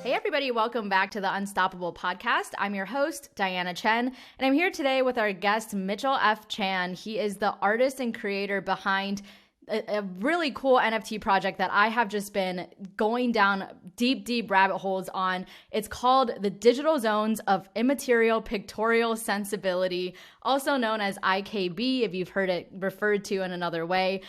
Hey everybody, welcome back to the Unstoppable podcast. I'm your host, Diana Chen, and I'm here today with our guest, Mitchell F. Chan. He is the artist and creator behind a really cool NFT project that I have just been going down deep rabbit holes on. It's called the Digital Zones of Immaterial, Pictorial, Sensibility, also known as IKB, if you've heard it referred to in another way.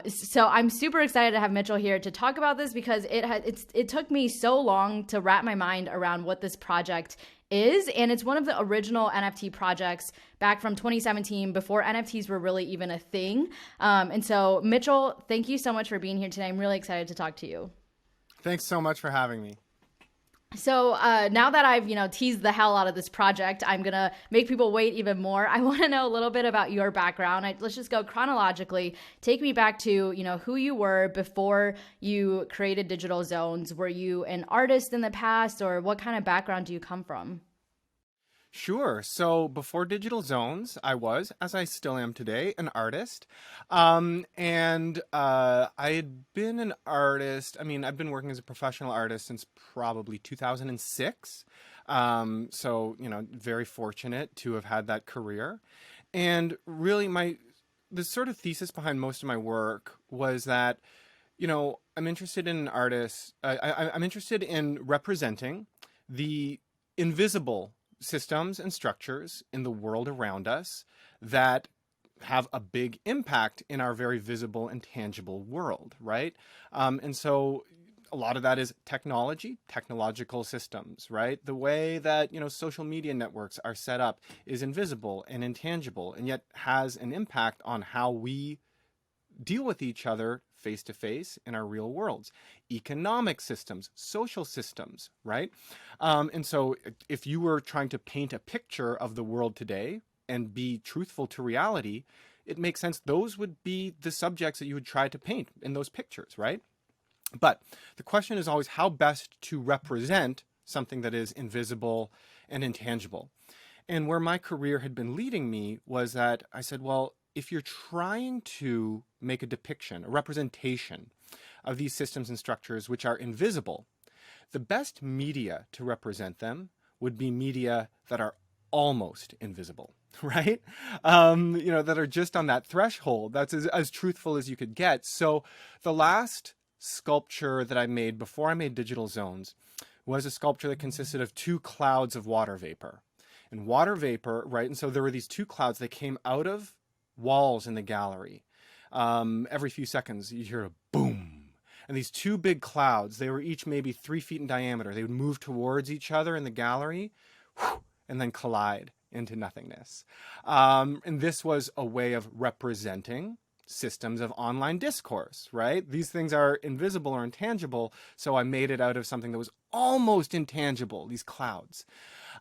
So I'm super excited to have Mitchell here to talk about this because it took me so long to wrap my mind around what this project is, and it's one of the original NFT projects back from 2017 before NFTs were really even a thing. And so Mitchell, thank you so much for being here today. I'm really excited to talk to you. Thanks so much for having me. So now that I've, teased the hell out of this project, I'm going to make people wait even more. I want to know a little bit about your background. Let's just go chronologically. Take me back to, who you were before you created Digital Zones. Were you an artist in the past, or what kind of background do you come from? Sure. So before Digital Zones, I was, as I still am today, an artist. I had been an artist. I mean, I've been working as a professional artist since probably 2006. Very fortunate to have had that career. And really the sort of thesis behind most of my work was that, I'm interested in an artist. I'm interested in representing the invisible systems and structures in the world around us that have a big impact in our very visible and tangible world, right? And so a lot of that is technological systems, right? The way that, social media networks are set up is invisible and intangible, and yet has an impact on how we deal with each other face to face in our real worlds. Economic systems, social systems, right? And so if you were trying to paint a picture of the world today and be truthful to reality, it makes sense those would be the subjects that you would try to paint in those pictures, right? But the question is always how best to represent something that is invisible and intangible. And where my career had been leading me was that I said, well, if you're trying to make a depiction, a representation of these systems and structures which are invisible, the best media to represent them would be media that are almost invisible, right? That are just on that threshold. That's as truthful as you could get. So the last sculpture that I made before I made Digital Zones was a sculpture that consisted of two clouds of water vapor. And water vapor, right? And so there were these two clouds that came out of walls in the gallery. Every few seconds you hear a boom, and these two big clouds, they were each maybe 3 feet in diameter. They would move towards each other in the gallery, and then collide into nothingness. And this was a way of representing systems of online discourse, right? These things are invisible or intangible, so I made it out of something that was almost intangible, these clouds.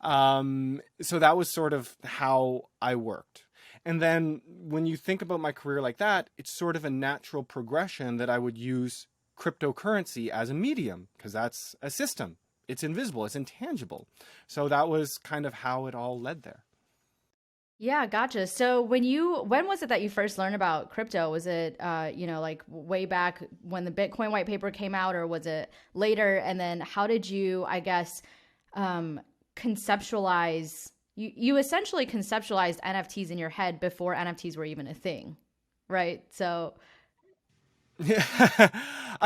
So that was sort of how I worked. And then when you think about my career like that, it's sort of a natural progression that I would use cryptocurrency as a medium, because that's a system. It's invisible, it's intangible. So that was kind of how it all led there. Yeah, gotcha. So when was it that you first learned about crypto? Was it, like way back when the Bitcoin white paper came out, or was it later? And then how did you, I guess, conceptualize? You essentially conceptualized NFTs in your head before NFTs were even a thing, right? So Yeah,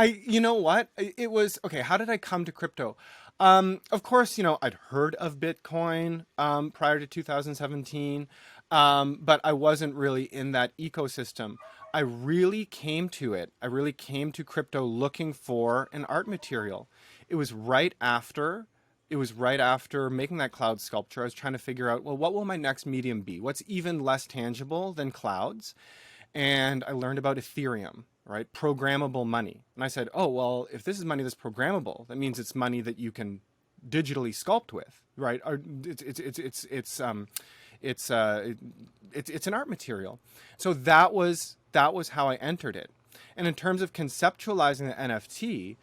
you know what? It was, okay, how did I come to crypto? Of course, I'd heard of Bitcoin, prior to 2017, but I wasn't really in that ecosystem. I really came to crypto looking for an art material. It was right after making that cloud sculpture. I was trying to figure out, well, what will my next medium be? What's even less tangible than clouds? And I learned about Ethereum, right? Programmable money. And I said, oh, well, if this is money that's programmable, that means it's money that you can digitally sculpt with, right? Or it's an art material. So that was how I entered it. And in terms of conceptualizing the NFT,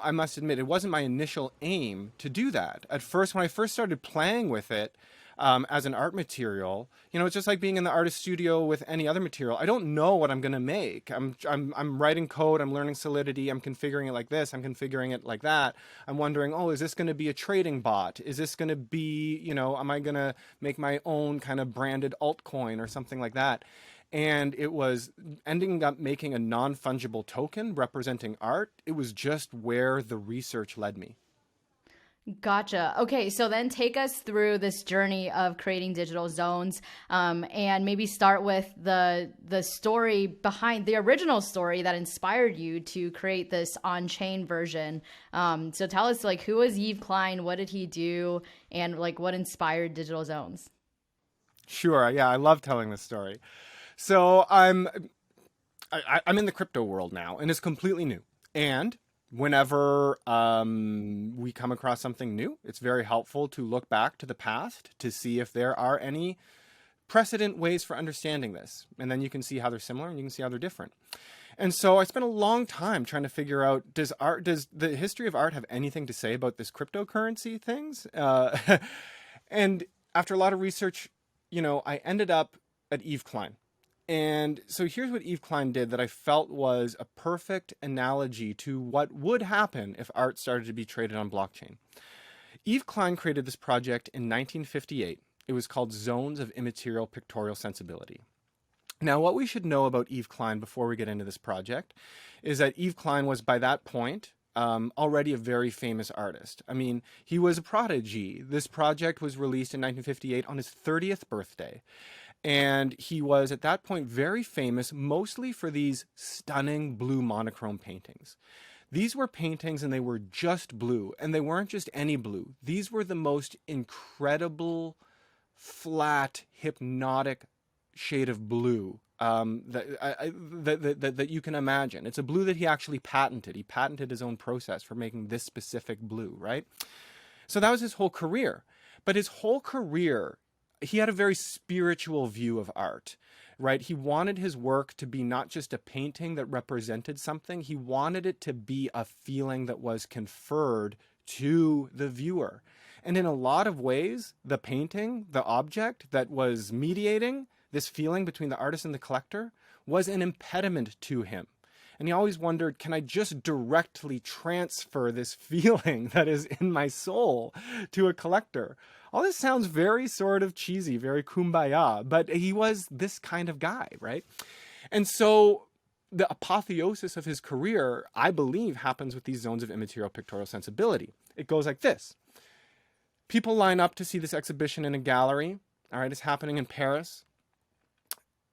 I must admit, it wasn't my initial aim to do that. At first, when I first started playing with it, as an art material, it's just like being in the artist studio with any other material. I don't know what I'm going to make. I'm writing code. I'm learning Solidity. I'm configuring it like this. I'm configuring it like that. I'm wondering, oh, is this going to be a trading bot? Is this going to be, am I going to make my own kind of branded altcoin or something like that? And it was ending up making a non-fungible token representing art. It was just where the research led me. Gotcha. Okay, so then take us through this journey of creating digital zones, and maybe start with the story behind the original story that inspired you to create this on-chain version. So tell us, like, who was Yves Klein? What did he do? And like, what inspired digital zones? Sure. Yeah, I love telling this story. So I'm in the crypto world now, and it's completely new. And whenever we come across something new, it's very helpful to look back to the past to see if there are any precedent ways for understanding this. And then you can see how they're similar and you can see how they're different. And so I spent a long time trying to figure out, does the history of art have anything to say about this cryptocurrency things? And after a lot of research, I ended up at Yves Klein. And so here's what Yves Klein did that I felt was a perfect analogy to what would happen if art started to be traded on blockchain. Yves Klein created this project in 1958. It was called Zones of Immaterial Pictorial Sensibility. Now, what we should know about Yves Klein before we get into this project is that Yves Klein was, by that point, already a very famous artist. I mean, he was a prodigy. This project was released in 1958 on his 30th birthday. And he was, at that point, very famous, mostly for these stunning blue monochrome paintings. These were paintings, and they were just blue. And they weren't just any blue. These were the most incredible, flat, hypnotic shade of blue that you can imagine. It's a blue that he actually patented. He patented his own process for making this specific blue, right? So that was his whole career. But his whole career, he had a very spiritual view of art, right? He wanted his work to be not just a painting that represented something. He wanted it to be a feeling that was conferred to the viewer. And in a lot of ways, the painting, the object that was mediating this feeling between the artist and the collector was an impediment to him. And he always wondered, can I just directly transfer this feeling that is in my soul to a collector? All this sounds very sort of cheesy, very kumbaya, but he was this kind of guy, right? And so the apotheosis of his career, I believe, happens with these zones of immaterial pictorial sensibility. It goes like this. People line up to see this exhibition in a gallery. All right, it's happening in Paris.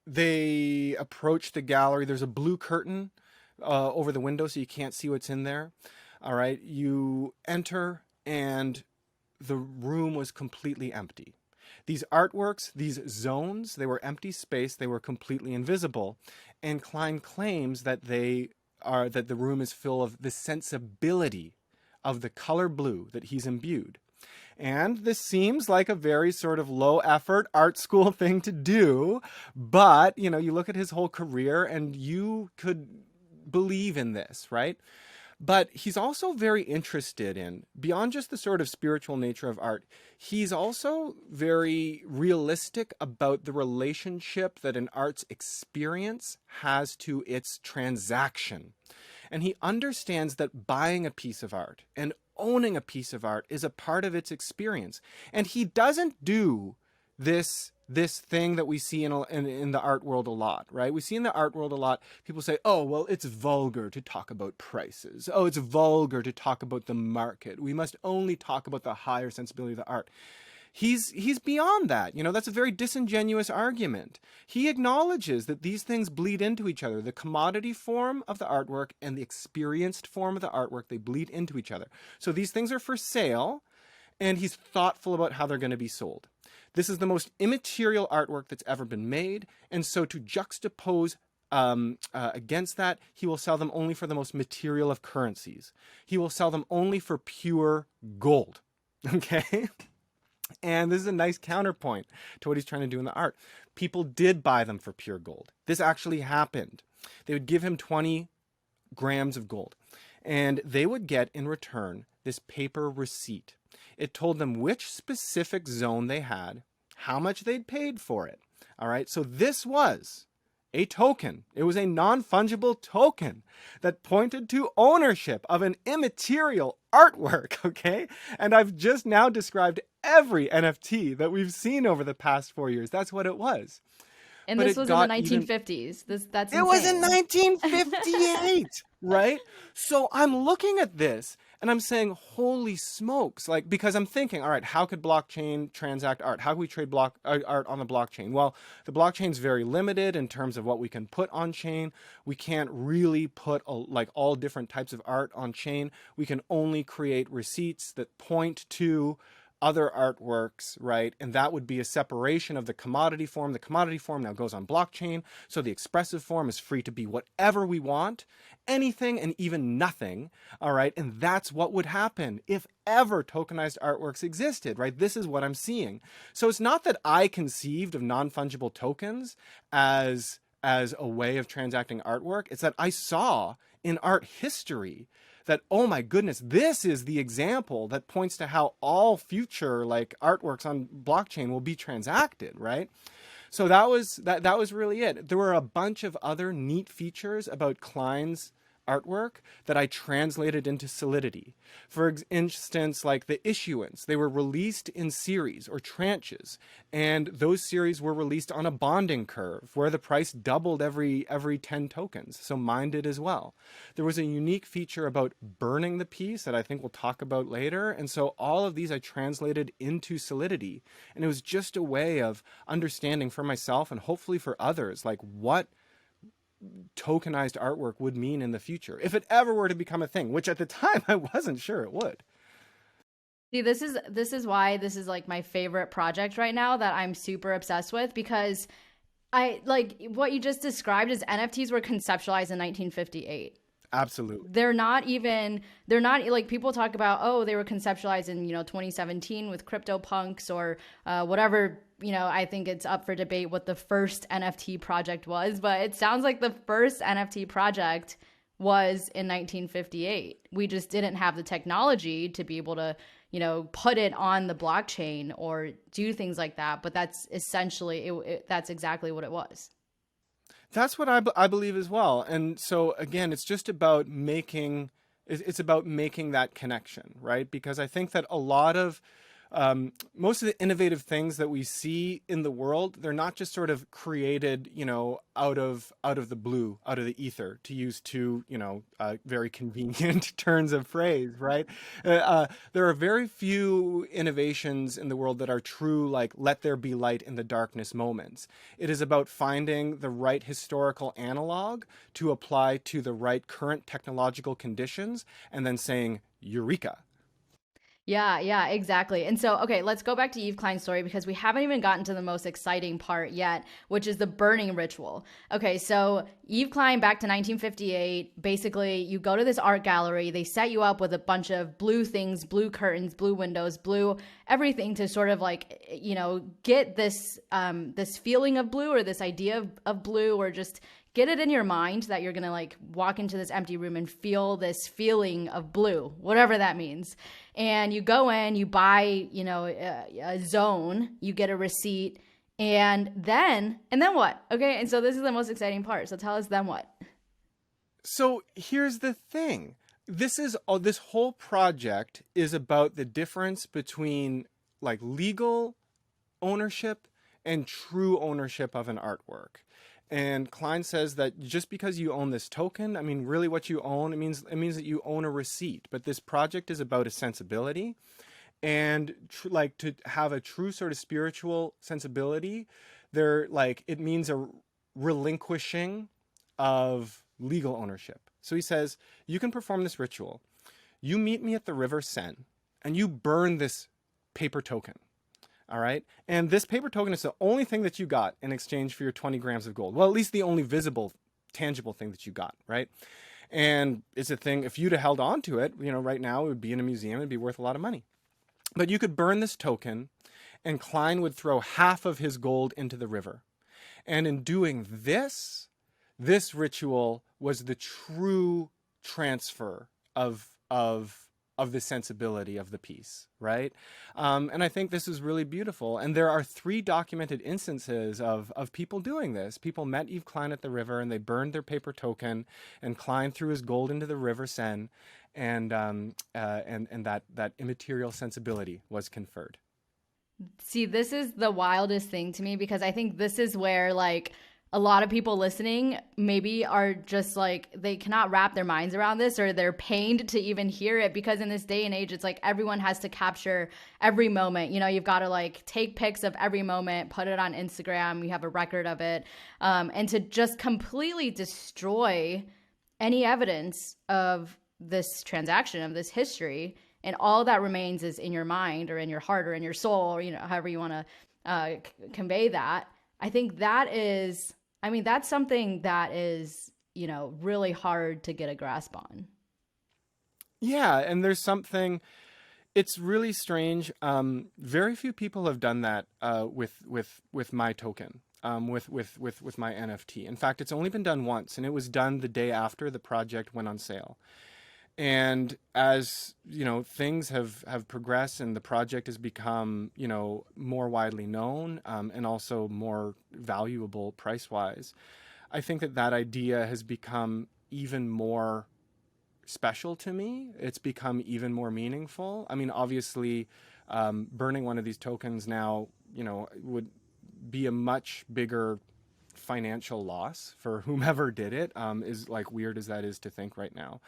They approach the gallery. There's a blue curtain over the window so you can't see what's in there. All right, you enter and the room was completely empty. These artworks, these zones, they were empty space. They were completely invisible. And Klein claims that that the room is full of the sensibility of the color blue that he's imbued. And this seems like a very sort of low effort art school thing to do. But, you look at his whole career and you could believe in this, right? But he's also very interested in, beyond just the sort of spiritual nature of art, he's also very realistic about the relationship that an art's experience has to its transaction. And he understands that buying a piece of art and owning a piece of art is a part of its experience. And he doesn't do this thing that we see in the art world a lot, right? We see in the art world a lot, people say, oh, well, it's vulgar to talk about prices. Oh, it's vulgar to talk about the market. We must only talk about the higher sensibility of the art. He's beyond that. That's a very disingenuous argument. He acknowledges that these things bleed into each other. The commodity form of the artwork and the experienced form of the artwork, they bleed into each other. So these things are for sale, and he's thoughtful about how they're going to be sold. This is the most immaterial artwork that's ever been made, and so to juxtapose against that, he will sell them only for the most material of currencies. He will sell them only for pure gold. Okay? And this is a nice counterpoint to what he's trying to do in the art. People did buy them for pure gold. This actually happened. They would give him 20 grams of gold, and they would get in return this paper receipt. It told them which specific zone they had how much they'd paid for it. All right. So this was a token. It was a non-fungible token that pointed to ownership of an immaterial artwork, okay? And I've just now described every NFT that we've seen over the past 4 years. That's what it was. And But this it was in the got even 1950s. That's it was in insane. 1958, right? So I'm looking at this and I'm saying, holy smokes, like, because I'm thinking, all right, how could blockchain transact art? How can we trade art on the blockchain? Well, the blockchain's very limited in terms of what we can put on chain. We can't really put like all different types of art on chain. We can only create receipts that point to other artworks, right? And that would be a separation of the commodity form. The commodity form now goes on blockchain. So the expressive form is free to be whatever we want, anything and even nothing, all right? And that's what would happen if ever tokenized artworks existed, right? This is what I'm seeing. So it's not that I conceived of non-fungible tokens as a way of transacting artwork. It's that I saw in art history that, oh my goodness, this is the example that points to how all future like artworks on blockchain will be transacted, right? So that was really it. There were a bunch of other neat features about Klein's artwork that I translated into Solidity. For instance, like the issuance, they were released in series or tranches, and those series were released on a bonding curve where the price doubled every 10 tokens. So mine did as well. There was a unique feature about burning the piece that I think we'll talk about later. And so all of these I translated into Solidity. And it was just a way of understanding for myself and hopefully for others, like what tokenized artwork would mean in the future, if it ever were to become a thing, which at the time I wasn't sure it would. See, this is why this is like my favorite project right now that I'm super obsessed with, because I like what you just described as NFTs were conceptualized in 1958. Absolutely. They're not like people talk about, oh, they were conceptualized in 2017 with CryptoPunks or whatever. I think it's up for debate what the first NFT project was, but it sounds like the first NFT project was in 1958. We just didn't have the technology to be able to put it on the blockchain or do things like that, but that's essentially that's exactly what it was. That's what I believe as well. And so again, it's just about it's about making that connection, right? Because I think that a lot of most of the innovative things that we see in the world, they're not just sort of created, out of the blue, out of the ether, to use two, very convenient turns of phrase, right? There are very few innovations in the world that are true, like let there be light in the darkness moments. It is about finding the right historical analog to apply to the right current technological conditions, and then saying, Eureka. Yeah, exactly. And so, okay, let's go back to Eve Klein's story because we haven't even gotten to the most exciting part yet, which is the burning ritual. Okay, so Eve Klein back to 1958. Basically, you go to this art gallery, they set you up with a bunch of blue things, blue curtains, blue windows, blue everything to sort of like, get this this feeling of blue or this idea of blue, or just get it in your mind that you're going to like walk into this empty room and feel this feeling of blue, whatever that means. And you go in, you buy, a zone, you get a receipt, and then what? Okay. And so this is the most exciting part. So tell us then what? So here's the thing. This whole project is about the difference between like legal ownership and true ownership of an artwork. And Klein says that just because you own this token, I mean, really what you own, it means that you own a receipt. But this project is about a sensibility, and like to have a true sort of spiritual sensibility, it means a relinquishing of legal ownership. So he says, you can perform this ritual. You meet me at the River Seine, and you burn this paper token. All right. And this paper token is the only thing that you got in exchange for your 20 grams of gold. Well, at least the only visible, tangible thing that you got. Right. And it's a thing, if you'd have held on to it, right now it would be in a museum. It'd be worth a lot of money. But you could burn this token, and Klein would throw half of his gold into the river. And in doing this ritual was the true transfer of of the sensibility of the piece, right? And I think this is really beautiful. And there are 3 documented instances of people doing this. People met Yves Klein at the river, and they burned their paper token, and Klein threw his gold into the river Seine, and that immaterial sensibility was conferred. See, this is the wildest thing to me because I think this is where like a lot of people listening maybe are just like they cannot wrap their minds around this, or they're pained to even hear it, because in this day and age it's like everyone has to capture every moment. You know, you've got to like take pics of every moment, put it on Instagram, you have a record of it, and to just completely destroy any evidence of this transaction, of this history, and all that remains is in your mind or in your heart or in your soul, or, you know, however you want to convey that. I think that is, I mean, that's something that is, you know, really hard to get a grasp on. Yeah, and there's something, it's really strange. Very few people have done that with my token, with my NFT. In fact, it's only been done once, and it was done the day after the project went on sale. And as you know, things have progressed, and the project has become, you know, more widely known, and also more valuable price wise. I think that idea has become even more special to me. It's become even more meaningful. I mean, obviously, burning one of these tokens now, you know, would be a much bigger financial loss for whomever did it, is like weird as that is to think right now.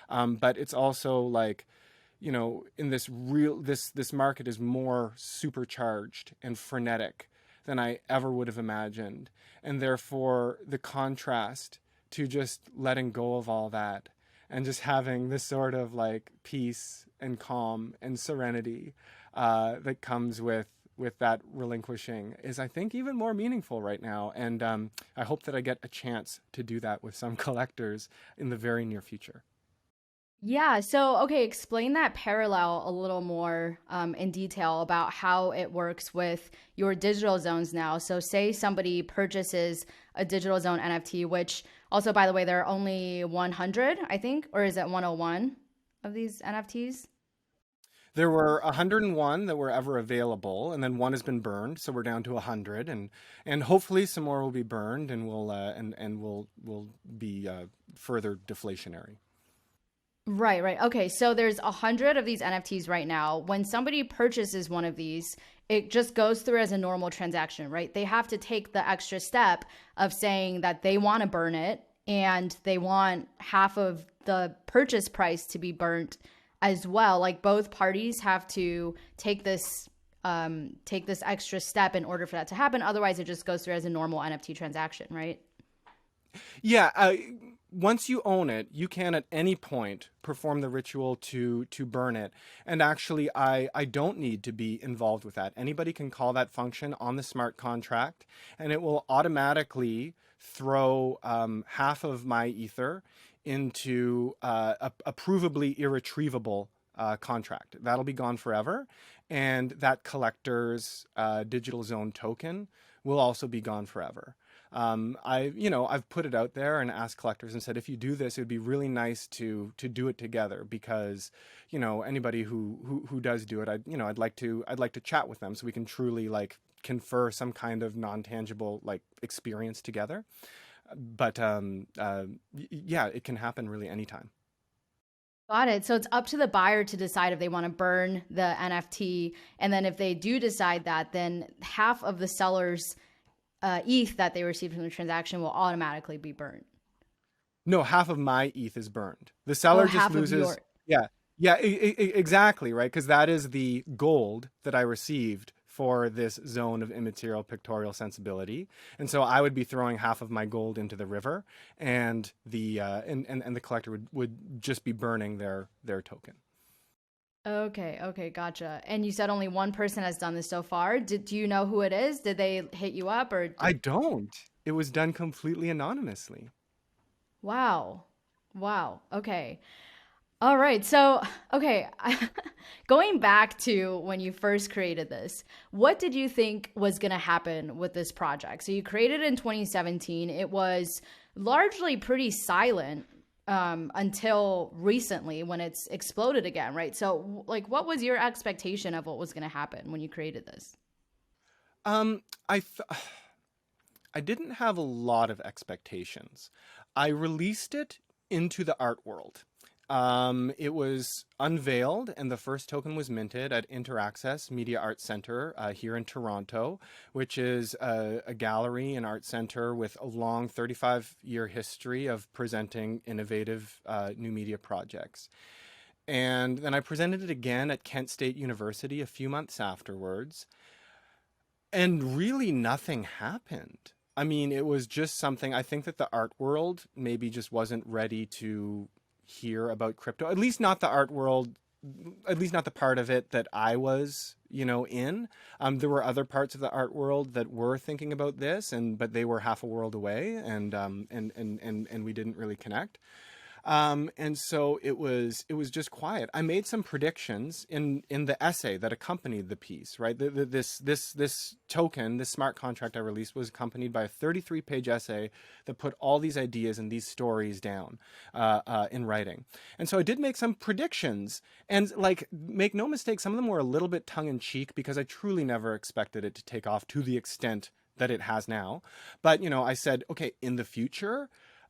But it's also like, you know, in this this market is more supercharged and frenetic than I ever would have imagined. And therefore the contrast to just letting go of all that and just having this sort of like peace and calm and serenity that comes with that relinquishing is, I think, even more meaningful right now. And I hope that I get a chance to do that with some collectors in the very near future. Yeah. So, okay, explain that parallel a little more in detail about how it works with your digital zones now. So, say somebody purchases a digital zone NFT, which also, by the way, there are only 100, I think, or is it 101 of these NFTs? There were 101 that were ever available, and then one has been burned, so we're down to 100, and hopefully some more will be burned, and will be further deflationary. Right, right. Okay, so there's 100 of these NFTs right now. When somebody purchases one of these, it just goes through as a normal transaction, right? They have to take the extra step of saying that they want to burn it, and they want half of the purchase price to be burnt as well. Like both parties have to take this extra step in order for that to happen. Otherwise, it just goes through as a normal NFT transaction, right? Yeah, once you own it, you can at any point perform the ritual to burn it. And actually, I don't need to be involved with that. Anybody can call that function on the smart contract, and it will automatically throw half of my ether into a provably irretrievable contract. That'll be gone forever. And that collector's digital zone token will also be gone forever. I've put it out there and asked collectors and said, if you do this, it would be really nice to do it together, because, you know, anybody who does do it, I'd like to chat with them so we can truly like confer some kind of non-tangible like experience together. But yeah, it can happen really anytime. Got it. So it's up to the buyer to decide if they want to burn the NFT. And then if they do decide that, then half of the seller's ETH that they received from the transaction will automatically be burnt. No, half of my ETH is burned. The Oh, seller just half of loses. your. Yeah, yeah, exactly, right? Because that is the gold that I received for this zone of immaterial pictorial sensibility, and so I would be throwing half of my gold into the river, and the collector would just be burning their token. Okay, okay, gotcha. And you said only one person has done this so far. Do you know who it is? Did they hit you up or I don't. It was done completely anonymously. Wow. Wow. Okay. All right. So, okay, going back to when you first created this, what did you think was going to happen with this project? So you created it in 2017. It was largely pretty silent until recently when it's exploded again, right? So, like, what was your expectation of what was going to happen when you created this? Um, I th- I didn't have a lot of expectations. I released it into the art world. It was unveiled, and the first token was minted at Interaccess Media Arts Center here in Toronto, which is a gallery and art center with a long 35-year history of presenting innovative new media projects. And then I presented it again at Kent State University a few months afterwards. And really nothing happened. I mean, it was just something, I think that the art world maybe just wasn't ready to hear about crypto, at least not the art world, at least not the part of it that I was, in. There were other parts of the art world that were thinking about this, but they were half a world away, and we didn't really connect. And so it was just quiet. I made some predictions in the essay that accompanied the piece, right? This token, this smart contract I released was accompanied by a 33-page essay that put all these ideas and these stories down in writing. And so I did make some predictions, and like, make no mistake, some of them were a little bit tongue in cheek because I truly never expected it to take off to the extent that it has now. But I said, okay, in the future,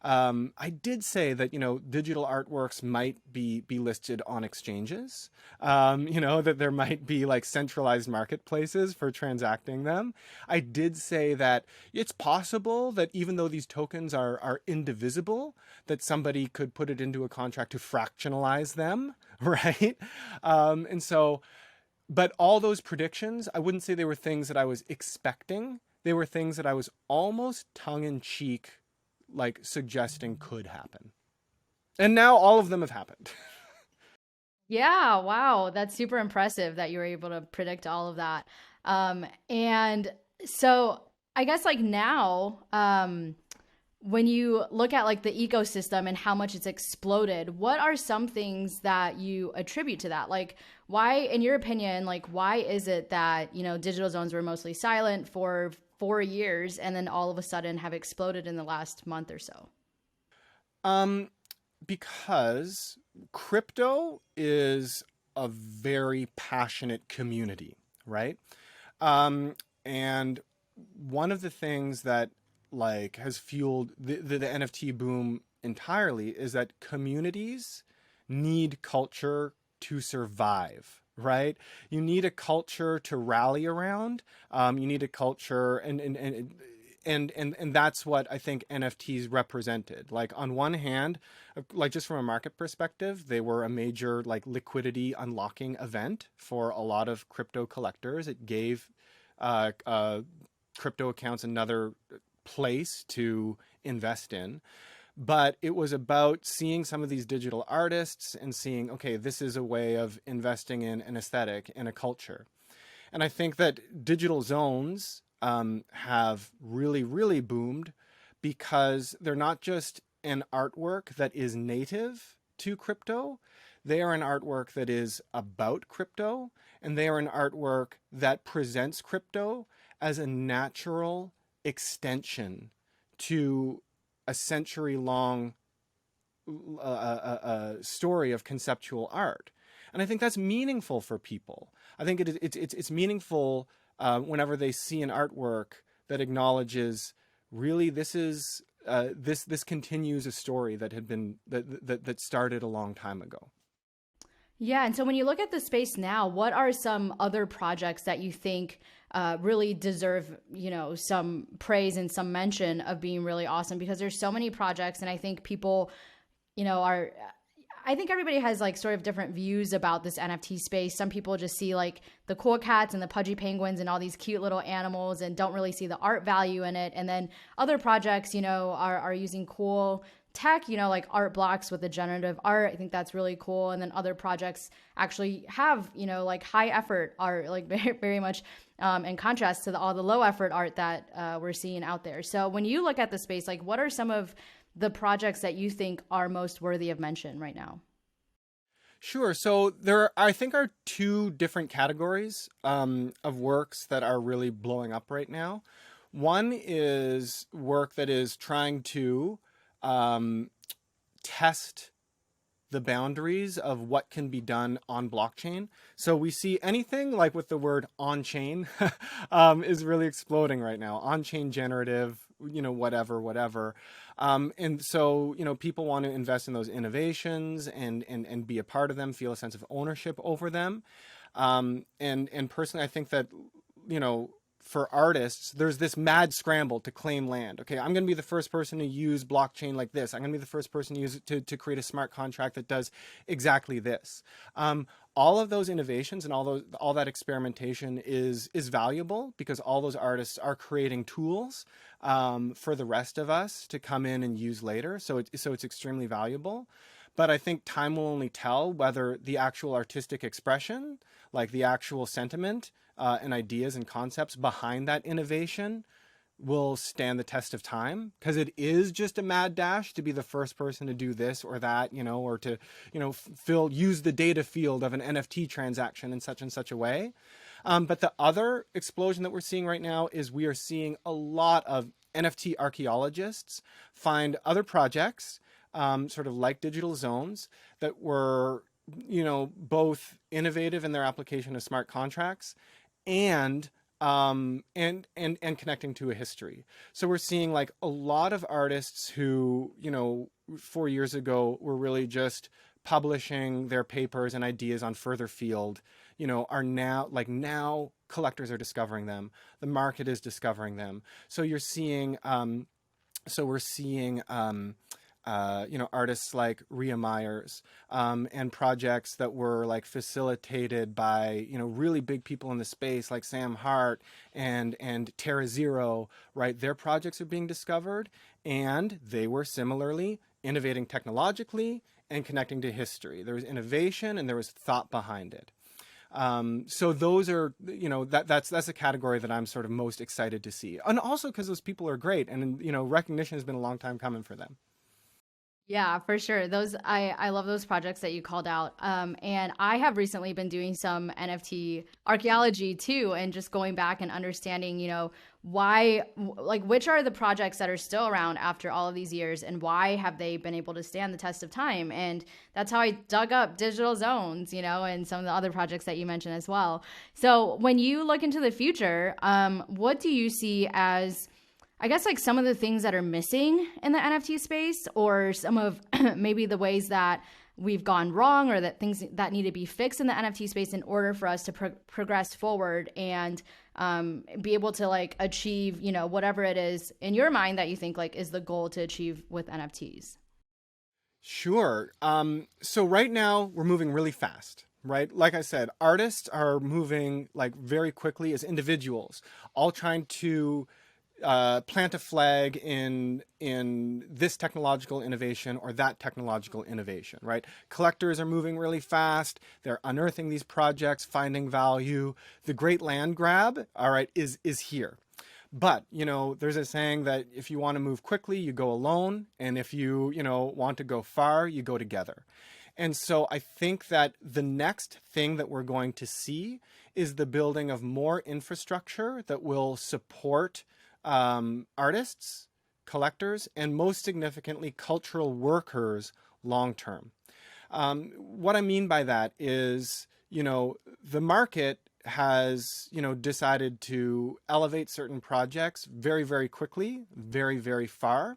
I did say that digital artworks might be listed on exchanges. That there might be like centralized marketplaces for transacting them. I did say that it's possible that even though these tokens are indivisible, that somebody could put it into a contract to fractionalize them, right? And so, but all those predictions, I wouldn't say they were things that I was expecting. They were things that I was almost tongue in cheek, like suggesting could happen. And now all of them have happened. Yeah, wow. That's super impressive that you were able to predict all of that. And so I guess like now, when you look at like the ecosystem and how much it's exploded, what are some things that you attribute to that? Like, why, in your opinion, like, why is it that, digital zones were mostly silent for 4 years and then all of a sudden have exploded in the last month or so? um, because crypto is a very passionate community, right? And one of the things that like has fueled the NFT boom entirely is that communities need culture to survive, right? You need a culture to rally around. You need a culture, and that's what I think NFTs represented. Like, on one hand, like, just from a market perspective, they were a major like liquidity unlocking event for a lot of crypto collectors. It gave uh, uh, crypto accounts another place to invest in. But it was about seeing some of these digital artists and seeing, okay, this is a way of investing in an aesthetic and a culture. And I think that digital zones have really, really boomed because they're not just an artwork that is native to crypto. They are an artwork that is about crypto, and they are an artwork that presents crypto as a natural extension to a century long story of conceptual art. And I think that's meaningful for people. I think it's meaningful whenever they see an artwork that acknowledges, really, this is this continues a story that had been that started a long time ago. Yeah. And so when you look at the space now, what are some other projects that you think really deserve, some praise and some mention of being really awesome? Because there's so many projects, and I think people, are. I think everybody has like sort of different views about this NFT space. Some people just see like the cool cats and the pudgy penguins and all these cute little animals and don't really see the art value in it. And then other projects, are using cool tech, like art blocks with the generative art. I think that's really cool. And then other projects actually have, like high effort art, like very, very much in contrast to all the low effort art that we're seeing out there. So when you look at the space, like what are some of the projects that you think are most worthy of mention right now? Sure. So I think, are two different categories of works that are really blowing up right now. One is work that is trying to um, test the boundaries of what can be done on blockchain. So we see anything like with the word on-chain is really exploding right now. On-chain generative, whatever. And so, people want to invest in those innovations and be a part of them, feel a sense of ownership over them. And personally, I think that, for artists, there's this mad scramble to claim land. Okay, I'm going to be the first person to use blockchain like this. I'm going to be the first person to use it to create a smart contract that does exactly this. All of those innovations and all that experimentation is valuable, because all those artists are creating tools for the rest of us to come in and use later. So it's extremely valuable. But I think time will only tell whether the actual artistic expression, like the actual sentiment and ideas and concepts behind that innovation, will stand the test of time, because it is just a mad dash to be the first person to do this or that, or to, use the data field of an NFT transaction in such and such a way. But the other explosion that we're seeing right now is we are seeing a lot of NFT archaeologists find other projects, sort of like Digital Zones, that were, both innovative in their application of smart contracts and connecting to a history. So we're seeing like a lot of artists who, 4 years ago were really just publishing their papers and ideas on Further Field, are now collectors are discovering them. The market is discovering them. So you're seeing, we're seeing, artists like Rhea Myers, and projects that were like facilitated by, really big people in the space like Sam Hart and Terra Zero, right? Their projects are being discovered, and they were similarly innovating technologically and connecting to history. There was innovation and there was thought behind it. So those are, that's a category that I'm sort of most excited to see. And also because those people are great, and, recognition has been a long time coming for them. Yeah, for sure. Those I love those projects that you called out. And I have recently been doing some NFT archaeology too, and just going back and understanding, why, like, which are the projects that are still around after all of these years, and why have they been able to stand the test of time? And that's how I dug up Digital Zones, and some of the other projects that you mentioned as well. So when you look into the future, what do you see as, I guess, like, some of the things that are missing in the NFT space, or some of maybe the ways that we've gone wrong, or that things that need to be fixed in the NFT space in order for us to progress forward and be able to like achieve, whatever it is in your mind that you think like is the goal to achieve with NFTs? Sure. So right now we're moving really fast, right? Like I said, artists are moving like very quickly as individuals, all trying to plant a flag in this technological innovation or that technological innovation, right? Collectors are moving really fast. They're unearthing these projects, finding value. The great land grab, all right, is here. But, there's a saying that if you want to move quickly, you go alone. And if you, want to go far, you go together. And so I think that the next thing that we're going to see is the building of more infrastructure that will support artists, collectors, and most significantly, cultural workers long term. What I mean by that is, the market has, decided to elevate certain projects very, very quickly, very, very far.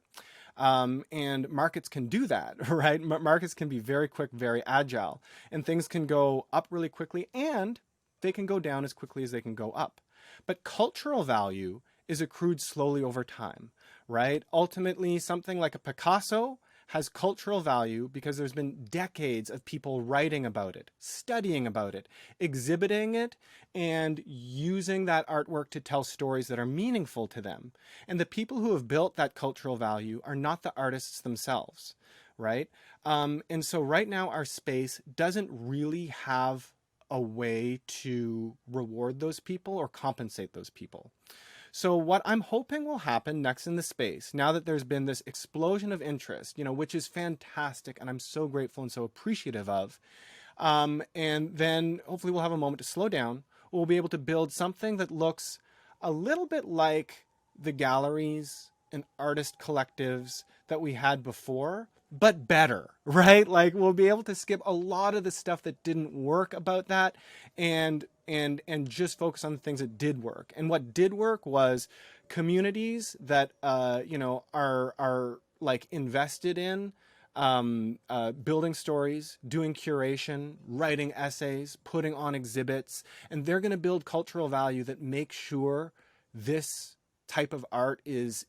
And markets can do that, right? Markets can be very quick, very agile, and things can go up really quickly, and they can go down as quickly as they can go up. But cultural value is accrued slowly over time, right? Ultimately, something like a Picasso has cultural value because there's been decades of people writing about it, studying about it, exhibiting it, and using that artwork to tell stories that are meaningful to them. And the people who have built that cultural value are not the artists themselves, right? And so right now our space doesn't really have a way to reward those people or compensate those people. So what I'm hoping will happen next in the space, now that there's been this explosion of interest, which is fantastic, and I'm so grateful and so appreciative of, and then hopefully we'll have a moment to slow down. We'll be able to build something that looks a little bit like the galleries and artist collectives that we had before, but better, right? Like we'll be able to skip a lot of the stuff that didn't work about that, and just focus on the things that did work. And what did work was communities that are like invested in building stories, doing curation, writing essays, putting on exhibits, and they're going to build cultural value that makes sure this type of art is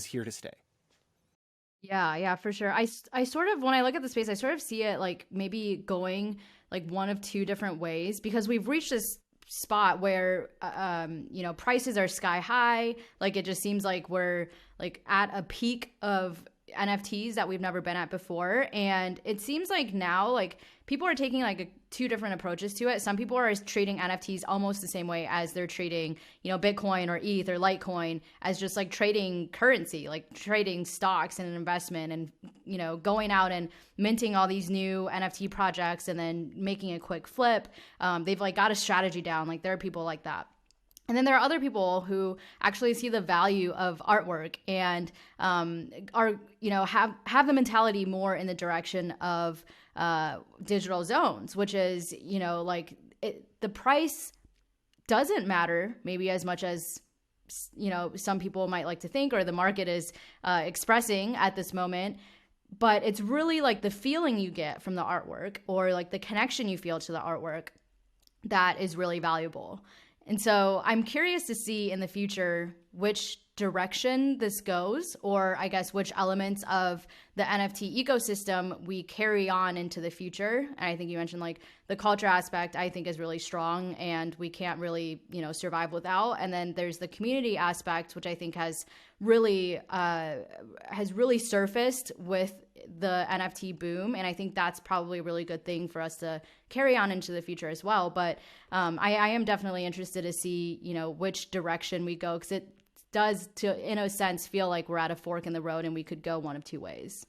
here to stay. Yeah, yeah, for sure. I sort of, when I look at the space, I sort of see it like maybe going like one of two different ways because we've reached this spot where, prices are sky high. Like it just seems like we're like at a peak of NFTs that we've never been at before. And it seems like now, like people are taking like two different approaches to it. Some people are treating NFTs almost the same way as they're treating, Bitcoin or ETH or Litecoin, as just like trading currency, like trading stocks and an investment, and, going out and minting all these new NFT projects and then making a quick flip. They've like got a strategy down. Like there are people like that. And then there are other people who actually see the value of artwork and are, have the mentality more in the direction of digital zones, which is, the price doesn't matter maybe as much as, some people might like to think, or the market is expressing at this moment. But it's really like the feeling you get from the artwork, or like the connection you feel to the artwork, that is really valuable. And so I'm curious to see in the future which direction this goes, or I guess which elements of the NFT ecosystem we carry on into the future. And I think you mentioned like the culture aspect, I think is really strong and we can't really, survive without. And then there's the community aspect, which I think has really surfaced with the NFT boom. And I think that's probably a really good thing for us to carry on into the future as well. But I am definitely interested to see, which direction we go, because it does, in a sense, feel like we're at a fork in the road and we could go one of two ways.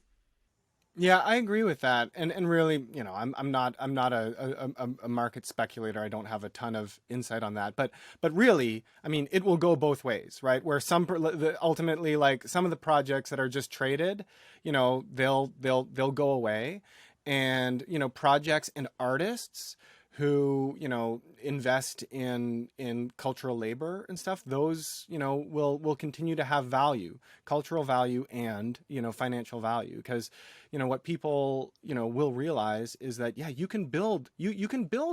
Yeah, I agree with that, and really, I'm not a market speculator. I don't have a ton of insight on that, but really, I mean, it will go both ways, right? Where ultimately, like some of the projects that are just traded, they'll go away, and projects and artists who invest in cultural labor and stuff, those will continue to have value, cultural value, and financial value, because what people will realize is that, yeah, you can build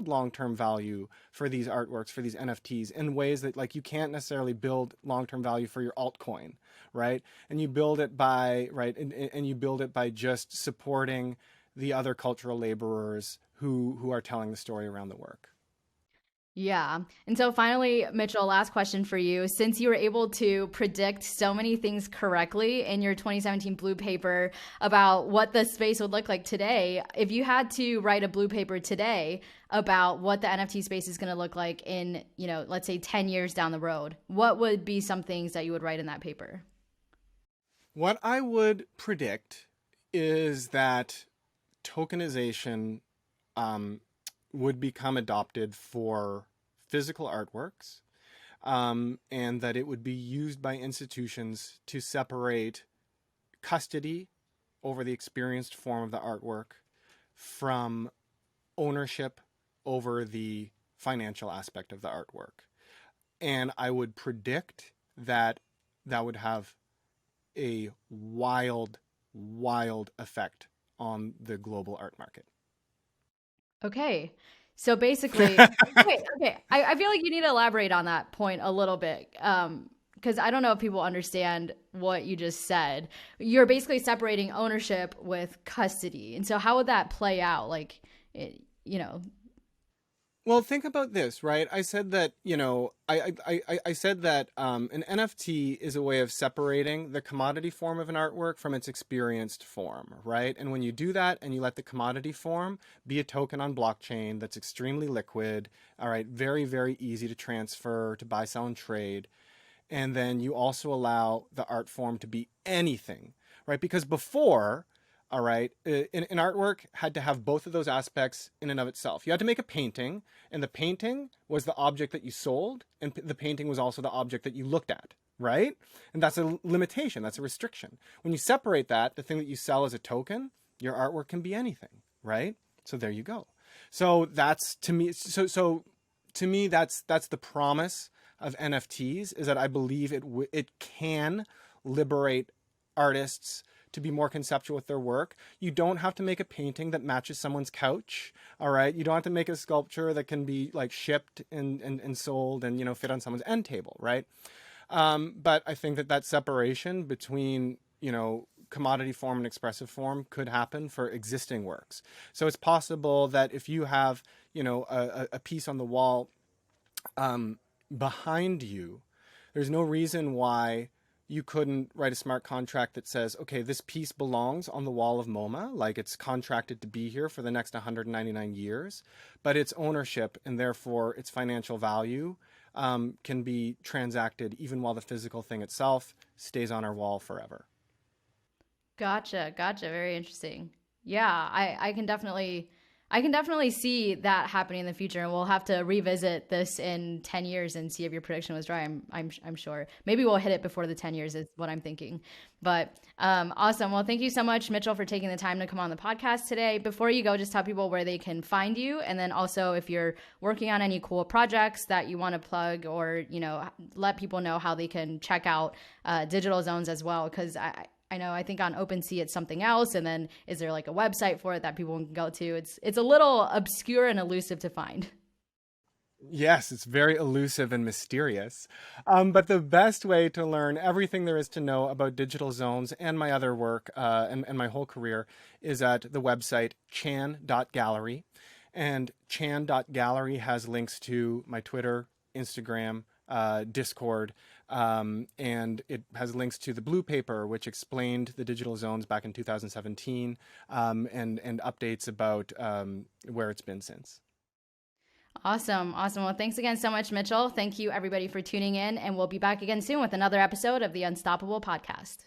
long-term value for these artworks, for these NFTs, in ways that like you can't necessarily build long-term value for your altcoin, right? And you build it by and you build it by just supporting the other cultural laborers who are telling the story around the work. Yeah. And so finally, Mitchell, last question for you. Since you were able to predict so many things correctly in your 2017 blue paper about what the space would look like today, if you had to write a blue paper today about what the NFT space is going to look like in, let's say 10 years down the road, what would be some things that you would write in that paper? What I would predict is that tokenization would become adopted for physical artworks, and that it would be used by institutions to separate custody over the experienced form of the artwork from ownership over the financial aspect of the artwork. And I would predict that that would have a wild effect on the global art market. Okay. So basically, okay. I feel like you need to elaborate on that point a little bit. Because I don't know if people understand what you just said. You're basically separating ownership with custody. And so how would that play out? Like, you know, Well, think about this, right? I said that, I said that an NFT is a way of separating the commodity form of an artwork from its experienced form, right? And when you do that and you let the commodity form be a token on blockchain that's extremely liquid, all right, very, very easy to transfer, to buy, sell, and trade. And then you also allow the art form to be anything, right? Because before, all right, an artwork had to have both of those aspects in and of itself. You had to make a painting, and the painting was the object that you sold, and the painting was also the object that you looked at, right? And that's a limitation, that's a restriction. When you separate that, the thing that you sell as a token, Your artwork can be anything, right? So there you go. So that's to me. So to me, that's the promise of NFTs, is that I believe it can liberate artists to be more conceptual with their work. You don't have to make a painting that matches someone's couch. All right. You don't have to make a sculpture that can be like shipped and sold and, fit on someone's end table. Right. But I think that separation between, commodity form and expressive form could happen for existing works. So it's possible that if you have, a piece on the wall behind you, there's no reason why you couldn't write a smart contract that says, okay, this piece belongs on the wall of MoMA, like it's contracted to be here for the next 199 years, but its ownership and therefore its financial value can be transacted even while the physical thing itself stays on our wall forever. Gotcha. Gotcha. Very interesting. Yeah, I can definitely see that happening in the future, and we'll have to revisit this in 10 years and see if your prediction was right. I'm sure. Maybe we'll hit it before the 10 years is what I'm thinking. But awesome. Well, thank you so much, Mitchell, for taking the time to come on the podcast today. Before you go, just tell people where they can find you, and then also if you're working on any cool projects that you want to plug, or let people know how they can check out Digital Zones as well, because I know, I think on OpenSea it's something else. And then is there like a website for it that people can go to? It's a little obscure and elusive to find. Yes, it's very elusive and mysterious. But the best way to learn everything there is to know about Digital Zones and my other work and my whole career is at the website chan.gallery. And chan.gallery has links to my Twitter, Instagram, Discord, and it has links to the blue paper, which explained the digital zones back in 2017, and updates about where it's been since. Awesome. Awesome. Well, thanks again so much, Mitchell. Thank you, everybody, for tuning in. And we'll be back again soon with another episode of the Unstoppable Podcast.